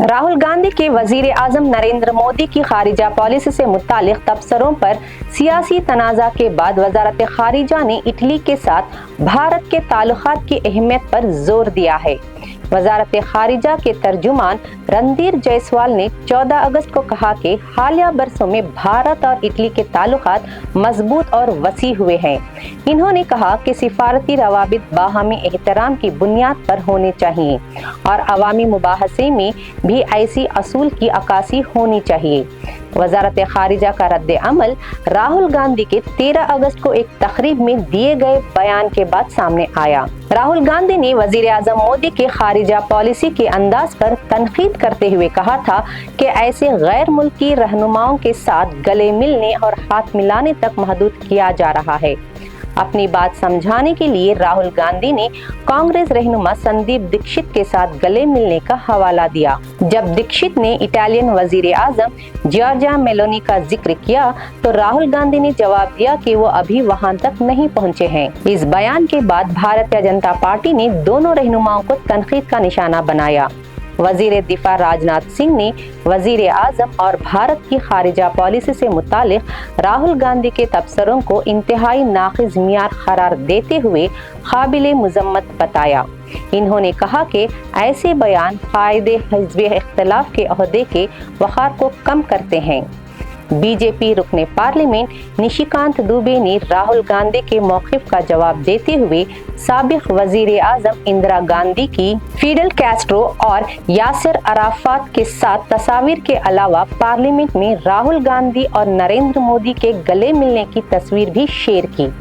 राहुल गांधी के वजीर आजम नरेंद्र मोदी की खारिजा पॉलिसी से मुतालिक तबसरों पर सियासी तनाज़ा के बाद वजारत खारिजा ने इटली के साथ भारत के ताल्लुकात की अहमियत पर जोर दिया है। वजारत खारिजा के तर्जुमान रणधीर जायसवाल ने 14 अगस्त को कहा कि हालिया बरसों में भारत और इटली के ताल्लुकात मजबूत और वसी हुए हैं। इन्होंने कहा कि सिफारती रवाबित बाहमी एहतराम की बुनियाद पर होने चाहिए और अवामी मुबाहसे में भी ऐसी असूल की अक्कासी होनी चाहिए। वजारत खारिजा का रद्द अमल राहुल गांधी के 13 अगस्त को एक तकरीब में दिए गए बयान के बाद सामने आया। राहुल गांधी ने वजीर आजम मोदी के खारिजा पॉलिसी के अंदाज पर तनकीद करते हुए कहा था कि ऐसे गैर मुल्की रहनुमाओं के साथ गले मिलने और हाथ मिलाने तक महदूद किया जा रहा है। अपनी बात समझाने के लिए राहुल गांधी ने कांग्रेस रहनुमा संदीप दीक्षित के साथ गले मिलने का हवाला दिया। जब दीक्षित ने इटालियन वजीर आजम जॉर्जिया मेलोनी का जिक्र किया तो राहुल गांधी ने जवाब दिया कि वो अभी वहां तक नहीं पहुंचे हैं। इस बयान के बाद भारतीय जनता पार्टी ने दोनों रहनुमाओं को तनकीद का निशाना बनाया। वजीर दिफा राजनाथ सिंह ने वजीर आजम और भारत की खारिजा पॉलिसी से मुतालिक राहुल गांधी के तबसरों को इंतहाई नाक़िज़ मियार करार देते हुए काबिल मुज़म्मत बताया। इन्होंने कहा कि ऐसे बयान कायदे हिज़्ब इख्तिलाफ के ओहदे के वक़ार को कम करते हैं। बीजेपी रुकने पार्लियामेंट निशिकांत दुबे ने राहुल गांधी के मौक़िफ़ का जवाब देते हुए साबिक़ वज़ीर आज़म इंदिरा गांधी की फिडेल कैस्ट्रो और यासिर अराफात के साथ तस्वीर के अलावा पार्लियामेंट में राहुल गांधी और नरेंद्र मोदी के गले मिलने की तस्वीर भी शेयर की।